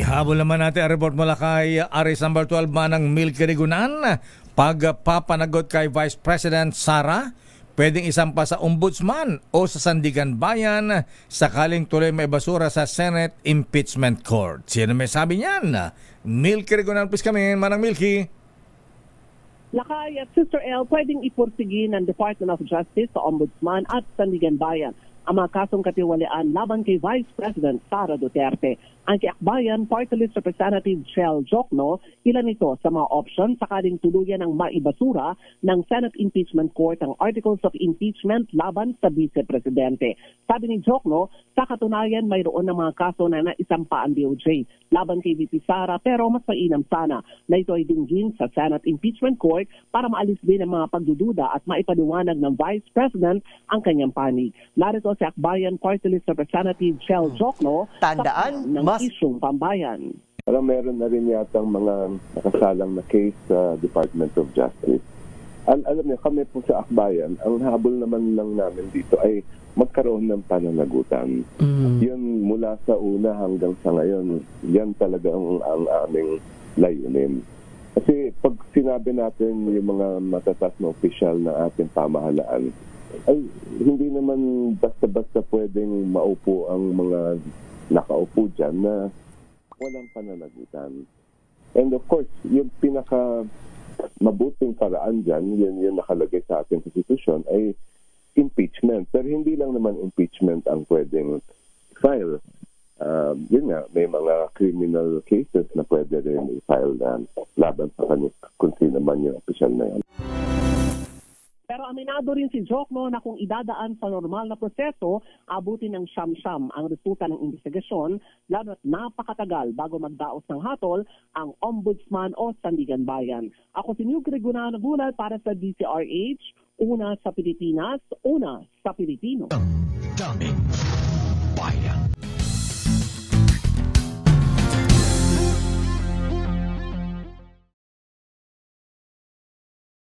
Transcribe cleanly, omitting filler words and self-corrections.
Ihabol naman natin ang report mula kay Aris number 12 Manang Milky Rigunan. Pagpapanagot kay Vice President Sara, pwedeng isampa sa Ombudsman o sa Sandigan Bayan sakaling tuloy may basura sa Senate Impeachment Court. Sino may sabi niyan? Milky Rigunan, please kami, Manang Milky. Lakay at Sister L, pwedeng ipursigi ng Department of Justice sa Ombudsman at Sandigan Bayan ang mga kasong katiwalian laban kay Vice President Sara Duterte. Ang kiakbayan, Party List Representative Chel Jokno, ilan ito sa mga options sakaling tuluyan ng maibasura ng Senate Impeachment Court ang Articles of Impeachment laban sa Vice Presidente. Sabi ni Jokno, sa katunayan mayroon ng mga kaso na naisampa ang DOJ laban kay VP Sara, pero mas mainam sana na ito ay dinggin sa Senate Impeachment Court para maalis din ang mga pagdududa at maipaliwanag ng Vice President ang kanyang panig. Narito si Akbayan Party List Representative Chel Jokno, tandaan ng isyong pambayan. Parang meron na rin yatang mga nakasalang na case sa Department of Justice. Alam niyo, kami po sa Akbayan, ang habol naman lang namin dito ay magkaroon ng pananagutan. Yun mula sa una hanggang sa ngayon, yan talaga ang aming layunin. Kasi pag sinabi natin yung mga matatas na opisyal na ating pamahalaan, ay hindi naman basta-basta pwedeng maupo ang mga nakaupo dyan na walang pananagutan. And of course, yung pinaka mabuting paraan dyan, yun nakalagay sa ating konstitusyon, ay impeachment. Pero hindi lang naman impeachment ang pwedeng file. Yun nga, may mga criminal cases na pwede rin i-file laban sa kanya kung sino man yung opisyal na yan. Pero aminado rin si Jokno na kung idadaan sa normal na proseso, abutin ng siyam-siyam ang resulta ng investigasyon, lalo't napakatagal bago magdaos ng hatol ang Ombudsman o Sandigan Bayan. Ako si Milky Rigunan nagulat para sa DCRH, una sa Pilipinas, una sa Pilipino. Daming